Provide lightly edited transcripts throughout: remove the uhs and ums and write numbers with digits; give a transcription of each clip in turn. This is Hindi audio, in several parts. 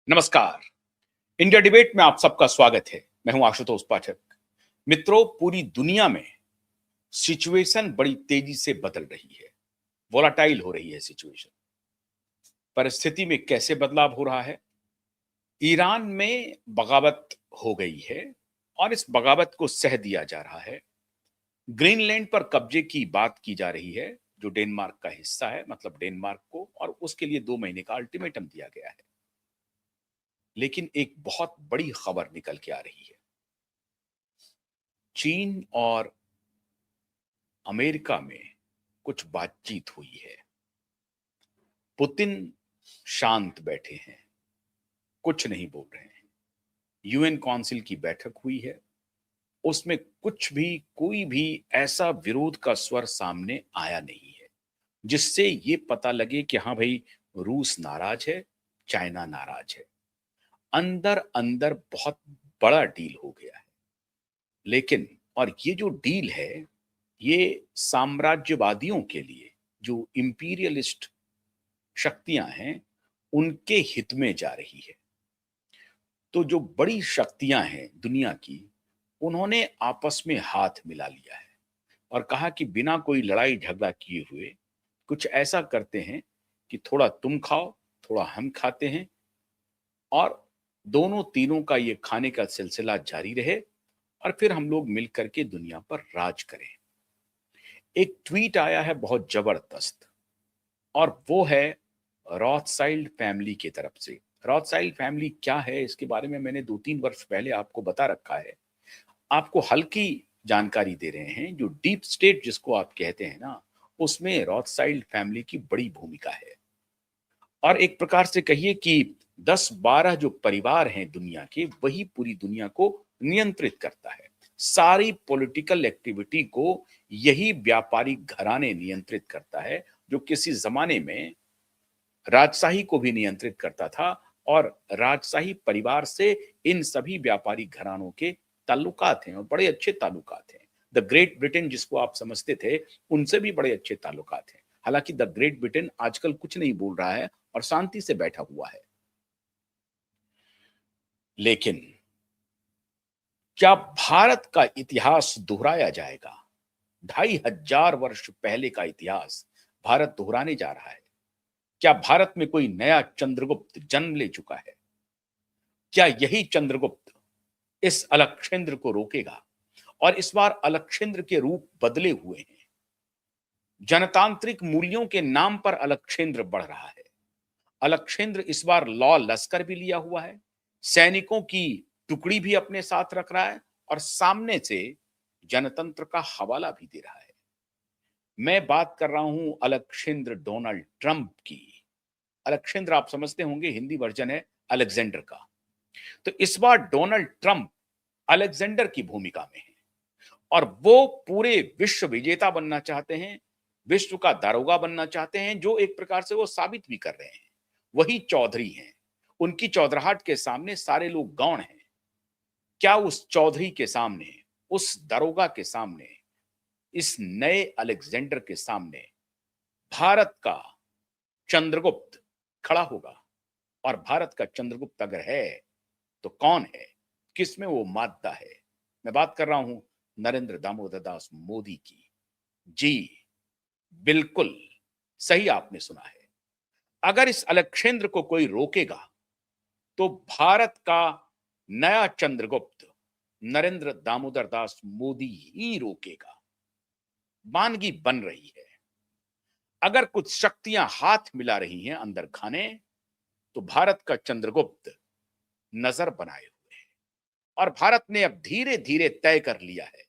नमस्कार। इंडिया डिबेट में आप सबका स्वागत है। मैं हूं आशुतोष पाठक। मित्रों, पूरी दुनिया में सिचुएशन बड़ी तेजी से बदल रही है, वोलाटाइल हो रही है सिचुएशन। परिस्थिति में कैसे बदलाव हो रहा है? ईरान में बगावत हो गई है और इस बगावत को सह दिया जा रहा है। ग्रीनलैंड पर कब्जे की बात की जा रही है, जो डेनमार्क का हिस्सा है, मतलब डेनमार्क को, और उसके लिए 2 महीने का अल्टीमेटम दिया गया है। लेकिन एक बहुत बड़ी खबर निकल के आ रही है। चीन और अमेरिका में कुछ बातचीत हुई है। पुतिन शांत बैठे हैं, कुछ नहीं बोल रहे हैं। यूएन काउंसिल की बैठक हुई है, उसमें कुछ भी, कोई भी ऐसा विरोध का स्वर सामने आया नहीं है जिससे ये पता लगे कि हाँ भाई, रूस नाराज है, चाइना नाराज है। अंदर अंदर बहुत बड़ा डील हो गया है। लेकिन और ये जो डील है, ये साम्राज्यवादियों के लिए, जो इंपीरियलिस्ट शक्तियां हैं, उनके हित में जा रही है। तो जो बड़ी शक्तियां हैं दुनिया की, उन्होंने आपस में हाथ मिला लिया है और कहा कि बिना कोई लड़ाई झगड़ा किए हुए कुछ ऐसा करते हैं कि थोड़ा तुम खाओ, थोड़ा हम खाते हैं, और दोनों तीनों का ये खाने का सिलसिला जारी रहे, और फिर हम लोग मिल करके दुनिया पर राज करें। एक ट्वीट आया है बहुत जबरदस्त, और वो है रॉथसाइल्ड फैमिली की तरफ से। रॉथसाइल्ड फैमिली क्या है, इसके बारे में मैंने 2-3 वर्ष पहले आपको बता रखा है। आपको हल्की जानकारी दे रहे हैं। जो डीप स्टेट जिसको आप कहते हैं ना, उसमें रॉथसाइल्ड फैमिली की बड़ी भूमिका है। और एक प्रकार से कहिए कि 10-12 जो परिवार हैं दुनिया के, वही पूरी दुनिया को नियंत्रित करता है। सारी पॉलिटिकल एक्टिविटी को यही व्यापारिक घराने नियंत्रित करता है, जो किसी जमाने में राजशाही को भी नियंत्रित करता था, और राजशाही परिवार से इन सभी व्यापारिक घरानों के ताल्लुकात हैं, और बड़े अच्छे ताल्लुकात हैं। द ग्रेट ब्रिटेन जिसको आप समझते थे, उनसे भी बड़े अच्छे ताल्लुकात हैं। हालांकि द ग्रेट ब्रिटेन आजकल कुछ नहीं बोल रहा है और शांति से बैठा हुआ है। लेकिन क्या भारत का इतिहास दोहराया जाएगा? 2500 वर्ष पहले का इतिहास भारत दोहराने जा रहा है। क्या भारत में कोई नया चंद्रगुप्त जन्म ले चुका है? क्या यही चंद्रगुप्त इस अलक्षेंद्र को रोकेगा? और इस बार अलक्षेंद्र के रूप बदले हुए हैं। जनतांत्रिक मूल्यों के नाम पर अलक्षेंद्र बढ़ रहा है। अलक्षेंद्र इस बार लॉ लश्कर भी लिया हुआ है, सैनिकों की टुकड़ी भी अपने साथ रख रहा है, और सामने से जनतंत्र का हवाला भी दे रहा है। मैं बात कर रहा हूं अलक्षेंद्र डोनाल्ड ट्रंप की। अलक्षेंद्र आप समझते होंगे, हिंदी वर्जन है अलेक्जेंडर का। तो इस बार डोनाल्ड ट्रंप अलेक्जेंडर की भूमिका में है, और वो पूरे विश्व विजेता बनना चाहते हैं, विश्व का दारोगा बनना चाहते हैं, जो एक प्रकार से वो साबित भी कर रहे हैं। वही चौधरी हैं। उनकी चौधराहट के सामने सारे लोग गौण हैं। क्या उस चौधरी के सामने, उस दारोगा के सामने, इस नए अलेक्जेंडर के सामने भारत का चंद्रगुप्त खड़ा होगा? और भारत का चंद्रगुप्त अगर है तो कौन है, किसमें वो मादा है? मैं बात कर रहा हूं नरेंद्र दामोदर दास मोदी की। जी, बिल्कुल सही आपने सुना है। अगर इस अलक्षेंद्र को कोई रोकेगा, तो भारत का नया चंद्रगुप्त नरेंद्र दामोदर दास मोदी ही रोकेगा। वानगी बन रही है। अगर कुछ शक्तियां हाथ मिला रही हैं अंदर खाने, तो भारत का चंद्रगुप्त नजर बनाए हुए है। और भारत ने अब धीरे धीरे तय कर लिया है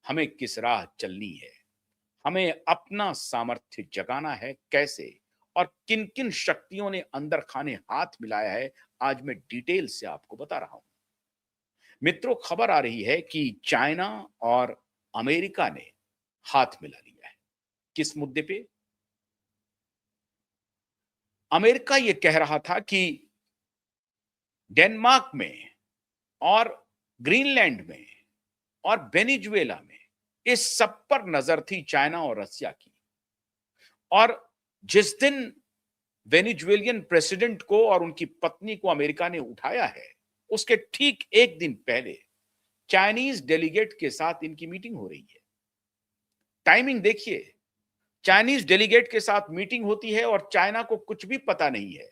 हमें किस राह चलनी है, हमें अपना सामर्थ्य जगाना है कैसे, और किन किन शक्तियों ने अंदर खाने हाथ मिलाया है, आज मैं डिटेल से आपको बता रहा हूं। मित्रों, खबर आ रही है कि चाइना और अमेरिका ने हाथ मिला लिया है। किस मुद्दे पे? अमेरिका ये कह रहा था कि डेनमार्क में और ग्रीनलैंड में और वेनेजुएला में, इस सब पर नजर थी चाइना और रसिया की। और जिस दिन वेनेजुएलियन प्रेसिडेंट को और उनकी पत्नी को अमेरिका ने उठाया है, उसके ठीक एक दिन पहले चाइनीज डेलीगेट के साथ इनकी मीटिंग हो रही है। टाइमिंग देखिए, चाइनीज डेलीगेट के साथ मीटिंग होती है और चाइना को कुछ भी पता नहीं है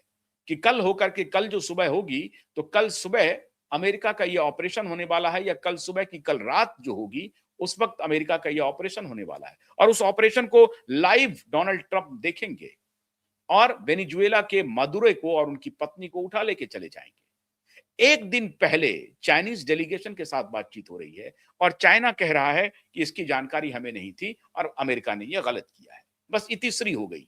कि कल होकर के कल जो सुबह होगी, तो कल सुबह अमेरिका का यह ऑपरेशन होने वाला है, या कल सुबह की कल रात जो होगी उस वक्त अमेरिका का यह ऑपरेशन होने वाला है, और उस ऑपरेशन को लाइव डोनाल्ड ट्रंप देखेंगे और वेनेजुएला के मदुरो को और उनकी पत्नी को उठा लेके चले जाएंगे। एक दिन पहले चाइनीज डेलीगेशन के साथ बातचीत हो रही है और चाइना कह रहा है कि इसकी जानकारी हमें नहीं थी और अमेरिका ने यह गलत किया है। बस इतिश्री हो गई।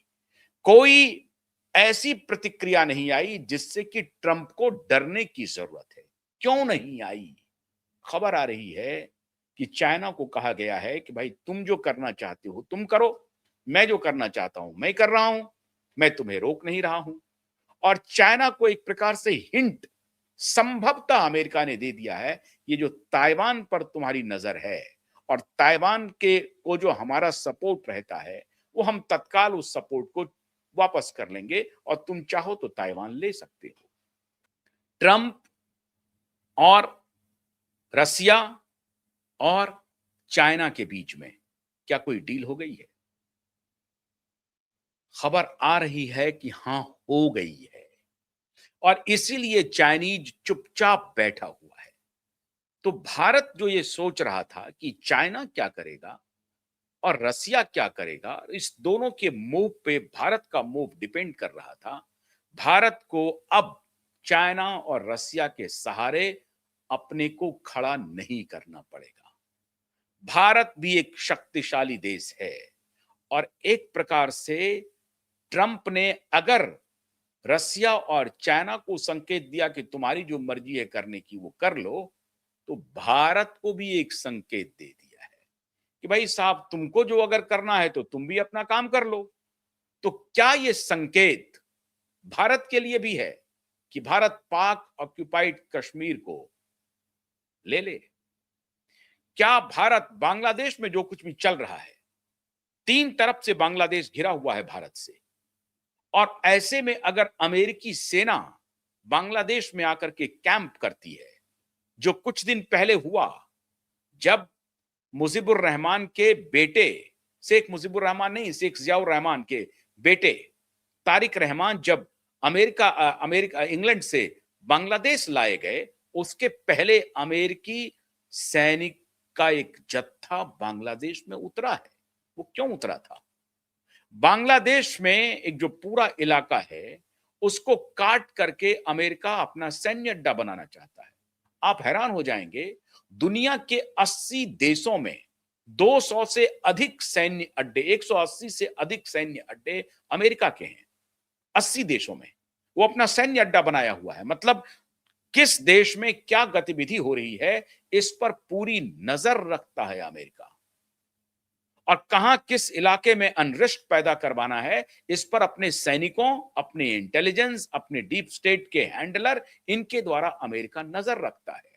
कोई ऐसी प्रतिक्रिया नहीं आई जिससे कि ट्रंप को डरने की जरूरत है। क्यों नहीं आई? खबर आ रही है कि चाइना को कहा गया है कि भाई तुम जो करना चाहते हो तुम करो, मैं जो करना चाहता हूं मैं कर रहा हूं, मैं तुम्हें रोक नहीं रहा हूं। और चाइना को एक प्रकार से हिंट संभवतः अमेरिका ने दे दिया है, ये जो ताइवान पर तुम्हारी नजर है और ताइवान के को जो हमारा सपोर्ट रहता है, वो हम तत्काल उस सपोर्ट को वापस कर लेंगे और तुम चाहो तो ताइवान ले सकते हो। ट्रंप और रसिया और चाइना के बीच में क्या कोई डील हो गई है? खबर आ रही है कि हां, हो गई है, और इसीलिए चाइनीज चुपचाप बैठा हुआ है। तो भारत जो ये सोच रहा था कि चाइना क्या करेगा और रसिया क्या करेगा, इस दोनों के मूव पे भारत का मूव डिपेंड कर रहा था। भारत को अब चाइना और रसिया के सहारे अपने को खड़ा नहीं करना पड़ेगा। भारत भी एक शक्तिशाली देश है और एक प्रकार से ट्रंप ने अगर रसिया और चाइना को संकेत दिया कि तुम्हारी जो मर्जी है करने की वो कर लो, तो भारत को भी एक संकेत दे दिया है कि भाई साहब तुमको जो अगर करना है तो तुम भी अपना काम कर लो। तो क्या ये संकेत भारत के लिए भी है कि भारत पाक ऑक्युपाइड कश्मीर को ले ले? क्या भारत बांग्लादेश में जो कुछ भी चल रहा है, तीन तरफ से बांग्लादेश घिरा हुआ है भारत से, और ऐसे में अगर अमेरिकी सेना बांग्लादेश में आकर के कैंप करती है, जो कुछ दिन पहले हुआ जब मुजीबुर रहमान के बेटे, शेख मुजीबुर रहमान नहीं, शेख जियाउर रहमान के बेटे तारिक रहमान जब अमेरिका इंग्लैंड से बांग्लादेश लाए गए, उसके पहले अमेरिकी सैनिक का एक जत्था बांग्लादेश में उतरा है। वो क्यों उतरा था? बांग्लादेश में एक जो पूरा इलाका है उसको काट करके अमेरिका अपना सैन्य अड्डा बनाना चाहता है। आप हैरान हो जाएंगे, दुनिया के 80 देशों में 200 से अधिक सैन्य अड्डे, 180 से अधिक सैन्य अड्डे अमेरिका के हैं। 80 देशों में वो अपना सैन्य अड्डा बनाया हुआ है। मतलब किस देश में क्या गतिविधि हो रही है इस पर पूरी नजर रखता है अमेरिका, और कहां किस इलाके में अनरेस्ट पैदा करवाना है इस पर अपने सैनिकों, अपने इंटेलिजेंस, अपने डीप स्टेट के हैंडलर, इनके द्वारा अमेरिका नजर रखता है।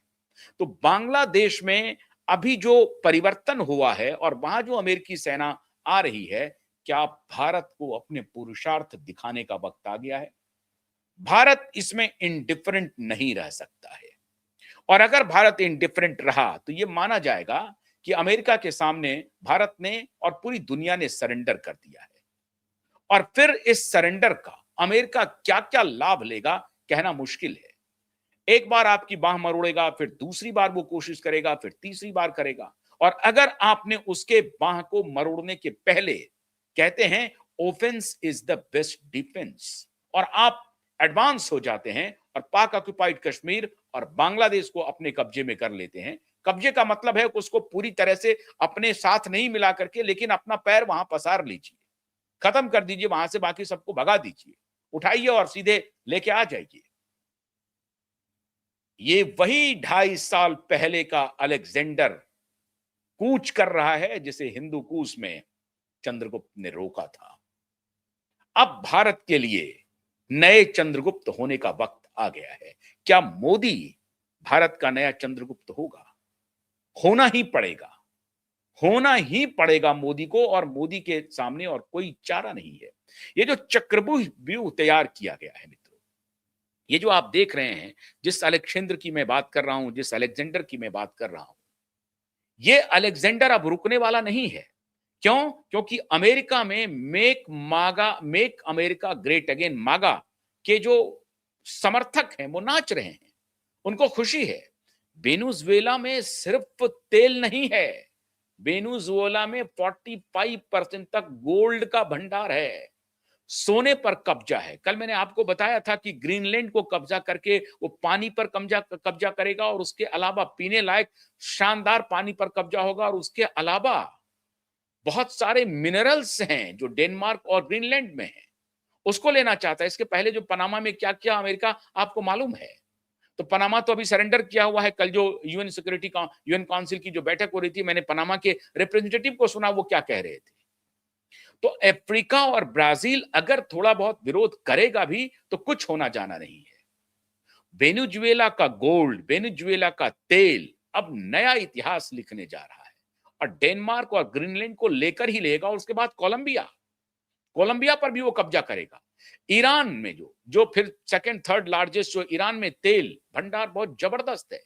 तो बांग्लादेश में अभी जो परिवर्तन हुआ है और वहां जो अमेरिकी सेना आ रही है, क्या भारत को अपने पुरुषार्थ दिखाने का वक्त आ गया है? भारत इसमें इंडिफरेंट नहीं रह सकता है, और अगर भारत इंडिफरेंट रहा तो यह माना जाएगा कि अमेरिका के सामने भारत ने और पूरी दुनिया ने सरेंडर कर दिया है। और फिर इस सरेंडर का अमेरिका क्या क्या लाभ लेगा कहना मुश्किल है। एक बार आपकी बाह मरोड़ेगा, फिर दूसरी बार वो कोशिश करेगा, फिर तीसरी बार करेगा, और अगर आपने उसके बाह को मरोड़ने के पहले, कहते हैं offence is the best defence, और आप एडवांस हो जाते हैं और पाक ऑक्युपाइड कश्मीर और बांग्लादेश को अपने कब्जे में कर लेते हैं। कब्जे का मतलब है कि उसको पूरी तरह से अपने साथ नहीं मिला करके, लेकिन अपना पैर वहां पसार लीजिए, खत्म कर दीजिए, वहां से बाकी सबको भगा दीजिए, उठाइए और सीधे लेके आ जाइए। ये वही 2.5 साल पहले का अलेक्जेंडर कूच कर रहा है जिसे हिंदू कूच में चंद्रगुप्त ने रोका था। अब भारत के लिए नए चंद्रगुप्त होने का वक्त आ गया है। क्या मोदी भारत का नया चंद्रगुप्त होगा? होना ही पड़ेगा, होना ही पड़ेगा मोदी को, और मोदी के सामने और कोई चारा नहीं है। ये जो चक्रव्यूह तैयार किया गया है मित्रों, ये जो आप देख रहे हैं, जिस अलेक्जेंडर की मैं बात कर रहा हूं, जिस अलेक्जेंडर की मैं बात कर रहा हूं, ये अलेक्जेंडर अब रुकने वाला नहीं है। क्यों? क्योंकि अमेरिका में मेक अमेरिका ग्रेट अगेन मागा के जो समर्थक हैं वो नाच रहे हैं, उनको खुशी है। वेनेजुएला में सिर्फ तेल नहीं है, वेनेजुएला में 45% तक गोल्ड का भंडार है, सोने पर कब्जा है। कल मैंने आपको बताया था कि ग्रीनलैंड को कब्जा करके वो पानी पर कब्जा कब्जा करेगा, और उसके अलावा पीने लायक शानदार पानी पर कब्जा होगा, और उसके अलावा बहुत सारे मिनरल्स हैं जो डेनमार्क और ग्रीनलैंड में हैं, उसको लेना चाहता है। इसके पहले जो पनामा में क्या किया अमेरिका, आपको मालूम है। तो पनामा तो अभी सरेंडर किया हुआ है। कल जो यूएन काउंसिल की जो बैठक हो रही थी, मैंने पनामा के रिप्रेजेंटेटिव को सुना, वो क्या कह रहे थे। तो अफ्रीका और ब्राजील अगर थोड़ा बहुत विरोध करेगा भी तो कुछ होना जाना नहीं है। वेनेजुएला का गोल्ड, वेनेजुएला का तेल अब नया इतिहास लिखने जा रहा है, और डेनमार्क और ग्रीनलैंड को लेकर ही लेगा, और उसके बाद कोलंबिया, कोलंबिया पर भी वो कब्जा करेगा। ईरान में जो फिर सेकंड थर्ड लार्जेस्ट, जो ईरान में तेल भंडार बहुत जबरदस्त है,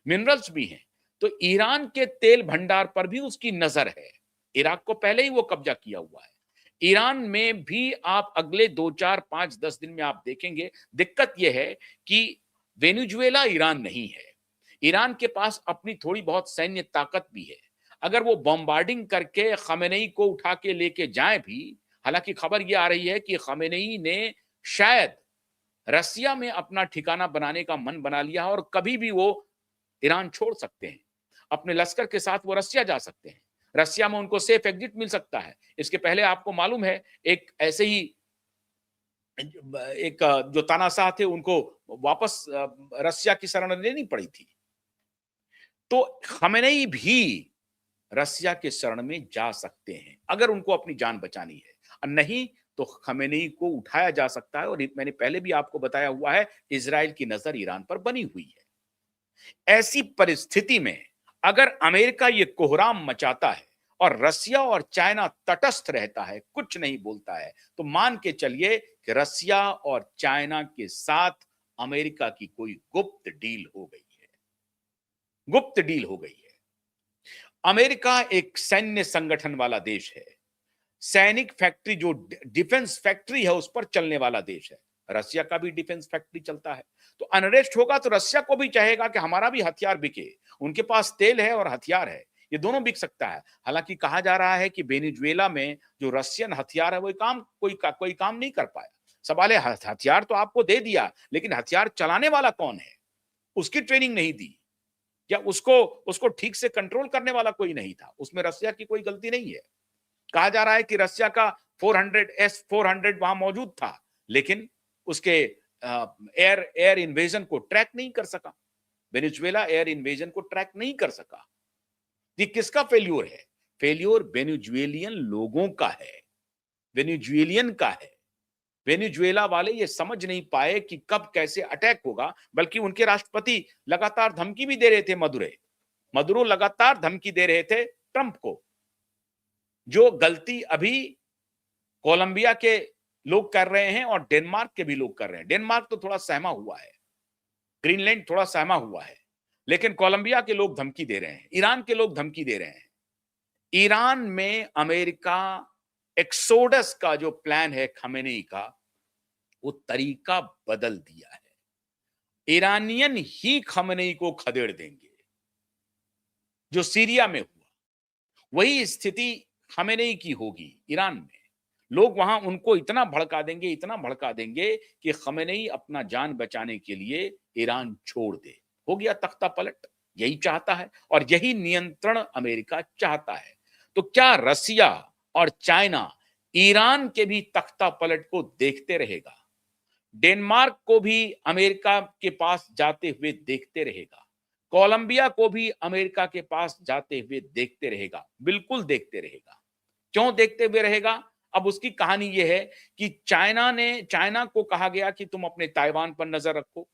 मिनरल्स भी हैं, तो ईरान के तेल भंडार पर भी उसकी नजर है। इराक को पहले ही वो कब्जा किया हुआ है। ईरान में भी आप अगले 2 4 5 10 दिन में आप देखेंगे। दिक्कत यह है कि वेनेजुएला ईरान नहीं है, ईरान के पास अपनी थोड़ी बहुत सैन्य ताकत भी है। अगर वो बॉम्बार्डिंग करके खमेनेई को उठा के लेके जाए भी, हालांकि खबर ये आ रही है कि खमेनेई ने शायद रसिया में अपना ठिकाना बनाने का मन बना लिया, और कभी भी वो ईरान छोड़ सकते हैं, अपने लश्कर के साथ वो रसिया जा सकते हैं, रसिया में उनको सेफ एग्जिट मिल सकता है। इसके पहले आपको मालूम है, एक ऐसे ही एक जो तानाशाह थे, उनको वापस रसिया की शरण लेनी पड़ी थी। तो खमेनेई भी रसिया के शरण में जा सकते हैं अगर उनको अपनी जान बचानी है, और नहीं तो खमेनेई को उठाया जा सकता है। और मैंने पहले भी आपको बताया हुआ है, इजराइल की नजर ईरान पर बनी हुई है। ऐसी परिस्थिति में अगर अमेरिका ये कोहराम मचाता है और रसिया और चाइना तटस्थ रहता है, कुछ नहीं बोलता है, तो मान के चलिए कि रसिया और चाइना के साथ अमेरिका की कोई गुप्त डील हो गई है, गुप्त डील हो गई है। अमेरिका एक सैन्य संगठन वाला देश है, सैनिक फैक्ट्री जो डिफेंस फैक्ट्री है उस पर चलने वाला देश है। रसिया का भी डिफेंस फैक्ट्री चलता है। तो अनरेस्ट होगा तो रसिया को भी चाहेगा कि हमारा भी हथियार बिके। उनके पास तेल है और हथियार है, ये दोनों बिक सकता है। हालांकि कहा जा रहा है कि वेनेजुएला में जो रशियन हथियार है वो कोई काम नहीं कर पाया। सवाल है, हथियार तो आपको दे दिया, लेकिन हथियार चलाने वाला कौन है, उसकी ट्रेनिंग नहीं दी, या उसको उसको ठीक से कंट्रोल करने वाला कोई नहीं था। उसमें रसिया की कोई गलती नहीं है। कहा जा रहा है कि रसिया का 400 वहां मौजूद था, लेकिन उसके एयर इन्वेजन को ट्रैक नहीं कर सका। वेनेजुएला एयर इन्वेजन को ट्रैक नहीं कर सका। ये किसका फेल्योर है? फेल्योर वेनेजुएलियन लोगों का है, वेनेजुएलियन का है। वेनेजुएला वाले ये समझ नहीं पाए कि कब कैसे अटैक होगा, बल्कि उनके राष्ट्रपति लगातार धमकी भी दे रहे थे। मदुरो लगातार धमकी दे रहे थे ट्रंप को। जो गलती अभी कोलंबिया के लोग कर रहे हैं और डेनमार्क के भी लोग कर रहे हैं। डेनमार्क तो थोड़ा सहमा हुआ है, ग्रीनलैंड थोड़ा सहमा हुआ है, लेकिन कोलंबिया के लोग धमकी दे रहे हैं, ईरान के लोग धमकी दे रहे हैं। ईरान में अमेरिका एक्सोडस का जो प्लान है खमेनेई का, वो तरीका बदल दिया है। ईरानियन ही खमेनेई को खदेड़ देंगे। जो सीरिया में हुआ वही स्थिति खमेनेई की होगी ईरान में। लोग वहां उनको इतना भड़का देंगे, इतना भड़का देंगे कि खमेनेई अपना जान बचाने के लिए ईरान छोड़ दे। हो गया तख्ता पलट। यही चाहता है और यही नियंत्रण अमेरिका चाहता है। तो क्या रसिया और चाइना ईरान के भी तख्ता पलट को देखते रहेगा? डेनमार्क को भी अमेरिका के पास जाते हुए देखते रहेगा? कोलंबिया को भी अमेरिका के पास जाते हुए देखते रहेगा? बिल्कुल देखते रहेगा। क्यों देखते हुए रहेगा? अब उसकी कहानी यह है कि चाइना को कहा गया कि तुम अपने ताइवान पर नजर रखो,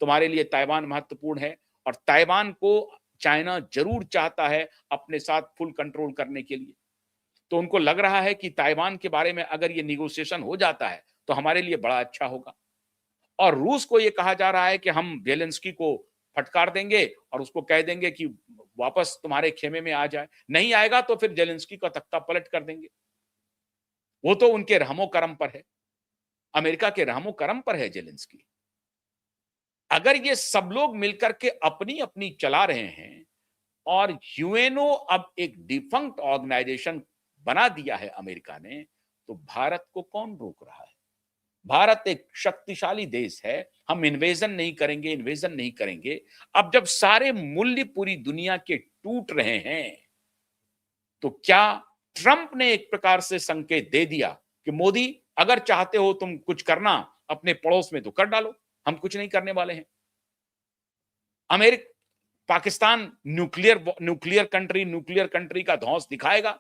तुम्हारे लिए ताइवान महत्वपूर्ण है, और ताइवान को चाइना जरूर चाहता है अपने साथ फुल कंट्रोल करने के लिए। तो उनको लग रहा है कि ताइवान के बारे में अगर ये निगोशिएशन हो जाता है तो हमारे लिए बड़ा अच्छा होगा। और रूस को ये कहा जा रहा है कि हम जेलेंस्की को फटकार देंगे और उसको कह देंगे कि वापस तुम्हारे खेमे में आ जाए, नहीं आएगा तो फिर जेलेंस्की का तख्ता पलट कर देंगे। वो तो उनके रहमो करम पर है, अमेरिका के रहमो करम पर है जेलेंस्की। अगर ये सब लोग मिलकर के अपनी अपनी चला रहे हैं और यूएनओ अब एक डिफंक्ट ऑर्गेनाइजेशन बना दिया है अमेरिका ने, तो भारत को कौन रोक रहा है? भारत एक शक्तिशाली देश है, हम इन्वेजन नहीं करेंगे, इन्वेजन नहीं करेंगे। अब जब सारे मूल्य पूरी दुनिया के टूट रहे हैं, तो क्या ट्रंप ने एक प्रकार से संकेत दे दिया कि मोदी अगर चाहते हो तुम कुछ करना अपने पड़ोस में तो कर डालो, हम कुछ नहीं करने वाले हैं। अमेरिका पाकिस्तान न्यूक्लियर कंट्री का धौंस दिखाएगा,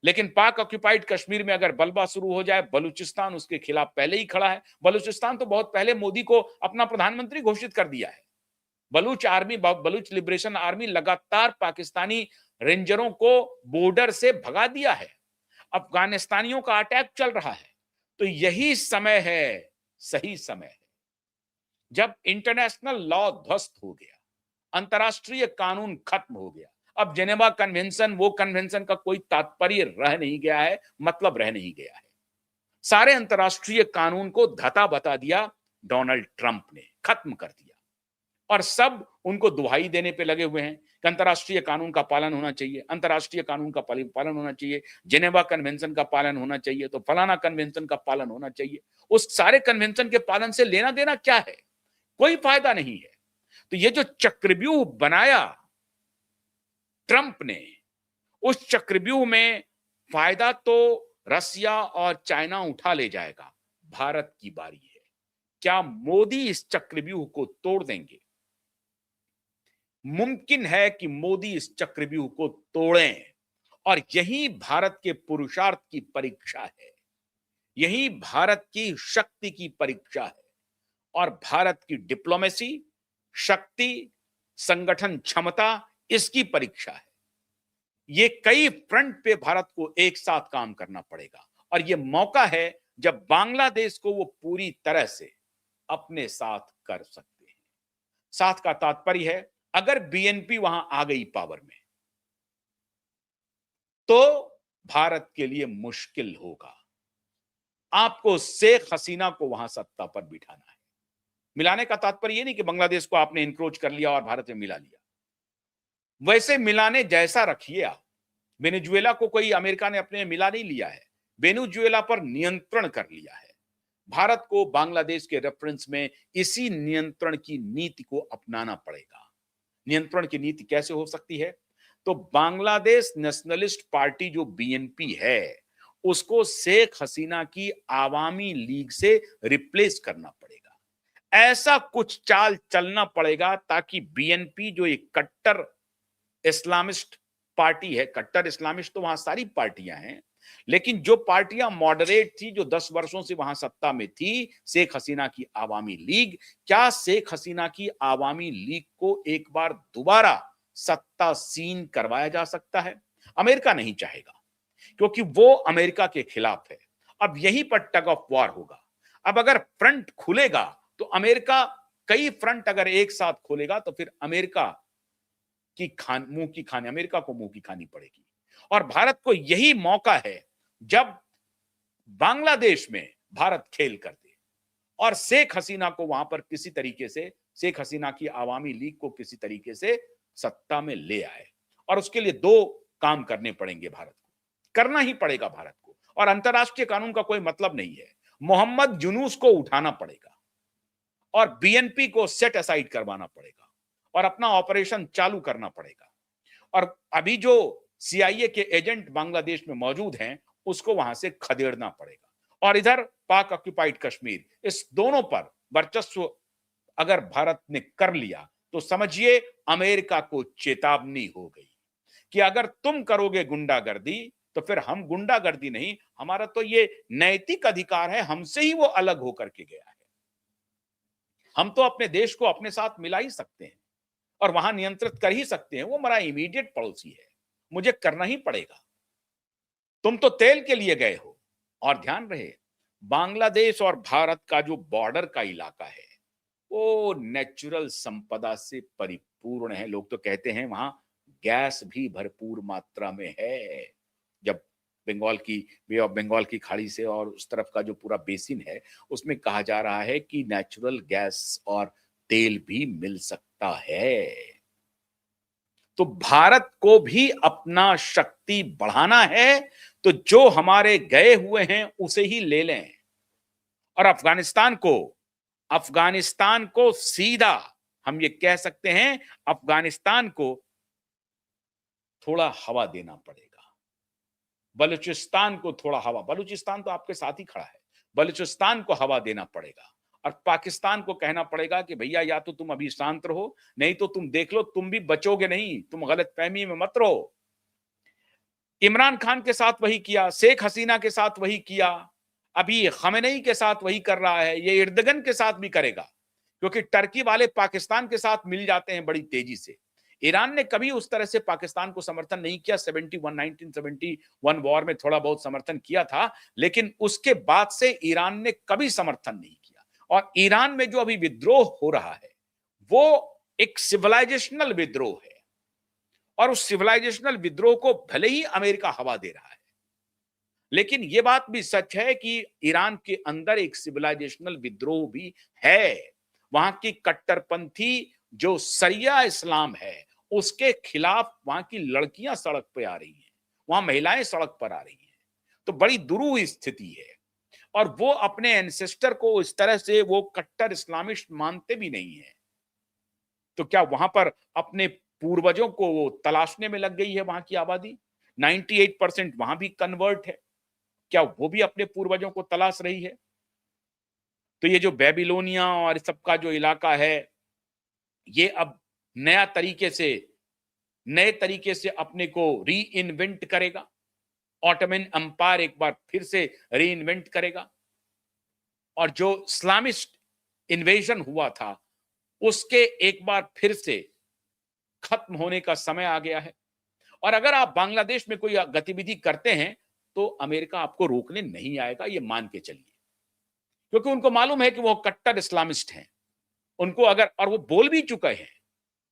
लेकिन पाक ऑक्यूपाइड कश्मीर में अगर बलबा शुरू हो जाए, बलूचिस्तान उसके खिलाफ पहले ही खड़ा है। बलूचिस्तान तो बहुत पहले मोदी को अपना प्रधानमंत्री घोषित कर दिया है। बलूच लिबरेशन आर्मी लगातार पाकिस्तानी रेंजरों को बॉर्डर से भगा दिया है। अफगानिस्तानियों का अटैक चल रहा है। तो यही समय है, सही समय है, जब इंटरनेशनल लॉ ध्वस्त हो गया, अंतरराष्ट्रीय कानून खत्म हो गया। अब जेनेवा कन्वेंशन, वो कन्वेंशन का कोई तात्पर्य रह नहीं गया है, मतलब रह नहीं गया है। सारे अंतरराष्ट्रीय कानून को धता बता दिया डोनाल्ड ट्रंप ने, खत्म कर दिया। और सब उनको दुहाई देने पे लगे हुए हैं कि अंतरराष्ट्रीय कानून का पालन होना चाहिए, अंतरराष्ट्रीय कानून का पालन होना चाहिए, जेनेवा कन्वेंशन का पालन होना चाहिए, तो फलाना कन्वेंशन का पालन होना चाहिए। उस सारे कन्वेंशन के पालन से लेना देना क्या है? कोई फायदा नहीं है। तो ये जो चक्रव्यूह बनाया ट्रंप ने, उस चक्रव्यूह में फायदा तो रसिया और चाइना उठा ले जाएगा। भारत की बारी है। क्या मोदी इस चक्रव्यूह को तोड़ देंगे? मुमकिन है कि मोदी इस चक्रव्यूह को तोड़ें, और यही भारत के पुरुषार्थ की परीक्षा है, यही भारत की शक्ति की परीक्षा है, और भारत की डिप्लोमेसी, शक्ति, संगठन क्षमता, इसकी परीक्षा है। ये कई फ्रंट पे भारत को एक साथ काम करना पड़ेगा, और ये मौका है जब बांग्लादेश को वो पूरी तरह से अपने साथ कर सकते हैं। साथ का तात्पर्य है, अगर बीएनपी वहां आ गई पावर में, तो भारत के लिए मुश्किल होगा। आपको शेख हसीना को वहां सत्ता पर बिठाना है। मिलाने का तात्पर्य यह नहीं कि बांग्लादेश को आपने इंक्रोच कर लिया और भारत में मिला लिया। वैसे मिलाने जैसा रखिए आप। वेनेजुएला को कोई अमेरिका ने अपने मिला नहीं लिया है, वेनेजुएला पर नियंत्रण कर लिया है। भारत को बांग्लादेश के रेफरेंस में इसी नियंत्रण की नीति को अपनाना पड़ेगा। नियंत्रण की नीति कैसे हो सकती है? तो बांग्लादेश नेशनलिस्ट पार्टी जो बीएनपी है, उसको शेख हसीना की आवामी लीग से रिप्लेस करना पड़ेगा। ऐसा कुछ चाल चलना पड़ेगा ताकि बीएनपी जो एक कट्टर इस्लामिस्ट पार्टी है, कट्टर इस्लामिस्ट तो वहां सारी पार्टियां हैं, लेकिन जो पार्टियां मॉडरेट थी, जो 10 वर्षों से वहां सत्ता में थी, शेख हसीना की आवामी लीग, क्या शेख हसीना की आवामी लीग को एक बार दोबारा सत्ता सीन करवाया जा सकता है? अमेरिका नहीं चाहेगा, क्योंकि वो अमेरिका के खिलाफ है। अब यहीं पर टग ऑफ वॉर होगा। अब अगर फ्रंट खुलेगा तो अमेरिका, कई फ्रंट अगर एक साथ खोलेगा तो फिर अमेरिका अमेरिका को मुंह की खानी पड़ेगी। और भारत को यही मौका है जब बांग्लादेश में भारत खेल कर दे और शेख हसीना को वहां पर किसी तरीके से, शेख हसीना की आवामी लीग को किसी तरीके से सत्ता में ले आए। और उसके लिए दो काम करने पड़ेंगे भारत को, करना ही पड़ेगा भारत को। और अंतरराष्ट्रीय कानून का कोई मतलब नहीं है। मोहम्मद यूनूस को उठाना पड़ेगा और बीएनपी को सेट असाइड करवाना पड़ेगा और अपना ऑपरेशन चालू करना पड़ेगा। और अभी जो सीआईए के एजेंट बांग्लादेश में मौजूद हैं, उसको वहां से खदेड़ना पड़ेगा। और इधर पाक ऑक्यूपाइड कश्मीर, इस दोनों पर वर्चस्व अगर भारत ने कर लिया तो समझिए अमेरिका को चेतावनी हो गई कि अगर तुम करोगे गुंडागर्दी तो फिर हम गुंडागर्दी नहीं, हमारा तो ये नैतिक अधिकार है, हमसे ही वो अलग होकर के गया है। हम तो अपने देश को अपने साथ मिला ही सकते हैं। और वहां नियंत्रित कर ही सकते हैं, वो हमारा इमीडिएट पड़ोसी है, मुझे करना ही पड़ेगा। तुम तो तेल के लिए गए हो। और ध्यान रहे, बांग्लादेश और भारत का जो बॉर्डर का इलाका है वो नेचुरल संपदा से परिपूर्ण है। लोग तो कहते हैं वहां गैस भी भरपूर मात्रा में है। जब बंगाल की बे ऑफ बंगाल की खाड़ी से और उस तरफ का जो पूरा बेसिन है, उसमें कहा जा रहा है कि नेचुरल गैस और तेल भी मिल सकता है। तो भारत को भी अपना शक्ति बढ़ाना है, तो जो हमारे गए हुए हैं उसे ही ले लें। और अफगानिस्तान को सीधा हम ये कह सकते हैं, अफगानिस्तान को थोड़ा हवा देना पड़ेगा। बलूचिस्तान को थोड़ा हवा, बलूचिस्तान तो आपके साथ ही खड़ा है, बलूचिस्तान को हवा देना पड़ेगा। और पाकिस्तान को कहना पड़ेगा कि भैया या तो तुम अभी शांत रहो, नहीं तो तुम देख लो तुम भी बचोगे नहीं, तुम गलतफहमी में मत रहो। इमरान खान के साथ वही किया, शेख हसीना के साथ वही किया, अभी खमेनेई के साथ वही कर रहा है, ये इर्दगन के साथ भी करेगा, क्योंकि टर्की वाले पाकिस्तान के साथ मिल जाते हैं बड़ी तेजी से। ईरान ने कभी उस तरह से पाकिस्तान को समर्थन नहीं किया। 1971 वॉर में थोड़ा बहुत समर्थन किया था, लेकिन उसके बाद से ईरान ने कभी समर्थन नहीं किया। और ईरान में जो अभी विद्रोह हो रहा है वो एक सिविलाइजेशनल विद्रोह है, और उस सिविलाइजेशनल विद्रोह को भले ही अमेरिका हवा दे रहा है, लेकिन यह बात भी सच है कि ईरान के अंदर एक सिविलाइजेशनल विद्रोह भी है। वहां की कट्टरपंथी जो सरिया इस्लाम है उसके खिलाफ वहां की लड़कियां सड़क पे आ रही हैं, वहां महिलाएं सड़क पर आ रही हैं। तो बड़ी दुरूह स्थिति है, और वो अपने एंसेस्टर को इस तरह से वो कट्टर इस्लामिस्ट मानते भी नहीं है। तो क्या वहां पर अपने पूर्वजों को वो तलाशने में लग गई है वहां की आबादी? 98% वहां भी कन्वर्ट है, क्या वो भी अपने पूर्वजों को तलाश रही है? तो ये जो बेबीलोनिया और इस सब का जो इलाका है, ये अब नए तरीके से अपने को री इन्वेंट करेगा। ऑटोमन अंपायर एक बार फिर से री इन्वेंट करेगा, और जो इस्लामिस्ट इन्वेजन हुआ था उसके एक बार फिर से खत्म होने का समय आ गया है। और अगर आप बांग्लादेश में कोई गतिविधि करते हैं तो अमेरिका आपको रोकने नहीं आएगा, ये मान के चलिए, क्योंकि उनको मालूम है कि वो कट्टर इस्लामिस्ट हैं। उनको अगर, और वो बोल भी चुके हैं,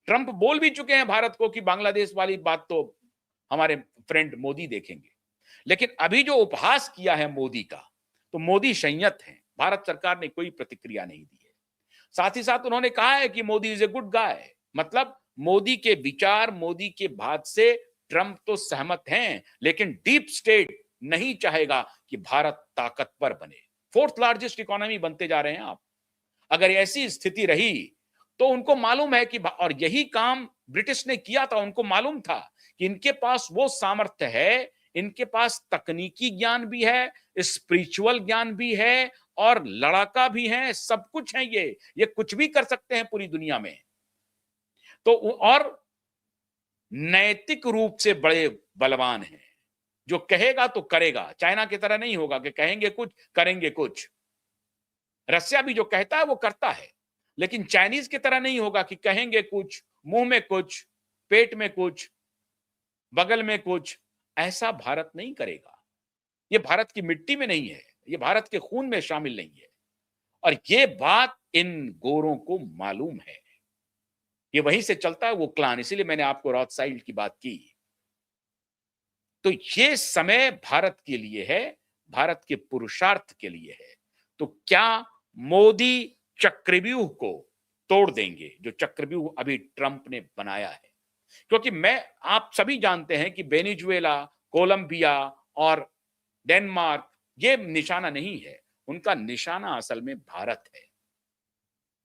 ट्रंप बोल भी चुके हैं भारत को कि बांग्लादेश वाली बात तो हमारे फ्रेंड मोदी देखेंगे। लेकिन अभी जो उपहास किया है मोदी का, तो मोदी संयत है, भारत सरकार ने कोई प्रतिक्रिया नहीं दी है। साथ ही साथ उन्होंने कहा है कि Modi is a good guy, मतलब मोदी के विचार, मोदी के बात से ट्रंप तो सहमत हैं, लेकिन डीप स्टेट नहीं चाहेगा कि भारत ताकतवर बने। फोर्थ लार्जेस्ट इकोनॉमी बनते जा रहे हैं आप। अगर ऐसी स्थिति रही तो उनको मालूम है कि, और यही काम ब्रिटिश ने किया था, उनको मालूम था कि इनके पास वो सामर्थ्य है, इनके पास तकनीकी ज्ञान भी है, स्पिरिचुअल ज्ञान भी है, और लड़ाका भी है, सब कुछ है। ये कुछ भी कर सकते हैं पूरी दुनिया में। तो और नैतिक रूप से बड़े बलवान हैं, जो कहेगा तो करेगा। चाइना की तरह नहीं होगा कि कहेंगे कुछ करेंगे कुछ। रशिया भी जो कहता है वो करता है, लेकिन चाइनीज की तरह नहीं होगा कि कहेंगे कुछ, मुंह में कुछ, पेट में कुछ, बगल में कुछ। ऐसा भारत नहीं करेगा। ये भारत की मिट्टी में नहीं है, ये भारत के खून में शामिल नहीं है, और ये बात इन गोरों को मालूम है। ये वहीं से चलता है वो क्लान, इसीलिए मैंने आपको रॉथसाइल्ड की बात की। तो ये समय भारत के लिए है, भारत के पुरुषार्थ के लिए है। तो क्या मोदी चक्रव्यूह को तोड़ देंगे, जो चक्रव्यूह अभी ट्रंप ने बनाया है? क्योंकि आप सभी जानते हैं कि वेनेजुएला, कोलंबिया और डेनमार्क ये निशाना नहीं है, उनका निशाना असल में भारत है।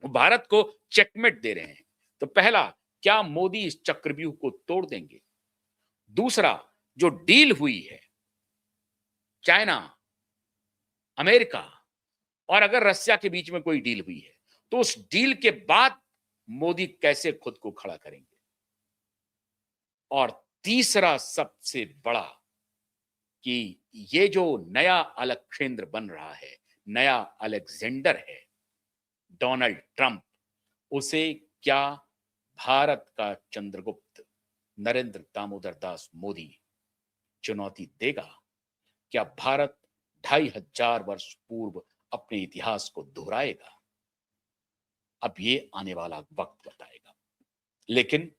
वो भारत को चेकमेट दे रहे हैं। तो पहला, क्या मोदी इस चक्रव्यूह को तोड़ देंगे? दूसरा, जो डील हुई है चाइना, अमेरिका और अगर रशिया के बीच में कोई डील हुई है, तो उस डील के बाद मोदी कैसे खुद को खड़ा करेंगे? और तीसरा सबसे बड़ा, कि ये जो नया अलेक्जेंडर बन रहा है, नया अलेक्जेंडर है डोनाल्ड ट्रंप, उसे क्या भारत का चंद्रगुप्त नरेंद्र दामोदर दास मोदी चुनौती देगा? क्या भारत 2500 वर्ष पूर्व अपने इतिहास को दोहराएगा? अब ये आने वाला वक्त बताएगा। लेकिन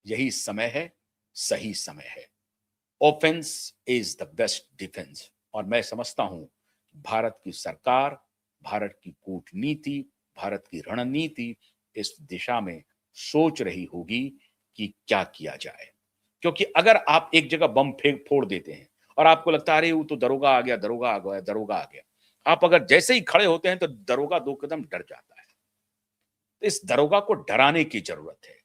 यही समय है, सही समय है। Offence is the best defence. और मैं समझता हूं भारत की सरकार, भारत की कूटनीति, भारत की रणनीति इस दिशा में सोच रही होगी कि क्या किया जाए। क्योंकि अगर आप एक जगह बम फेंक फोड़ देते हैं और आपको लगता है अरे वो तो दरोगा आ गया, दरोगा आ गया, दरोगा आ गया, आप अगर जैसे ही खड़े होते हैं तो दरोगा 2 कदम डर जाता है। तो इस दरोगा को डराने की जरूरत है।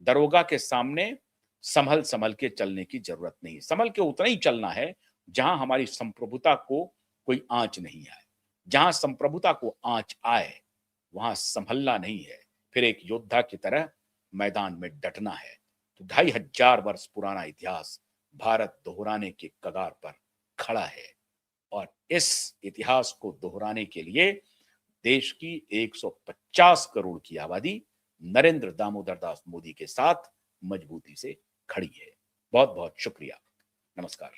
दरोगा के सामने संभल संभल के चलने की जरूरत नहीं। संभल के उतना ही चलना है जहां हमारी संप्रभुता को कोई आंच नहीं आए। जहां संप्रभुता को आंच आए वहां संभलना नहीं है, फिर एक योद्धा की तरह मैदान में डटना है। तो 2500 वर्ष पुराना इतिहास भारत दोहराने के कगार पर खड़ा है। और इस इतिहास को दोहराने के लिए देश की 150 करोड़ की आबादी नरेंद्र दामोदर दास मोदी के साथ मजबूती से खड़ी है। बहुत बहुत शुक्रिया। नमस्कार।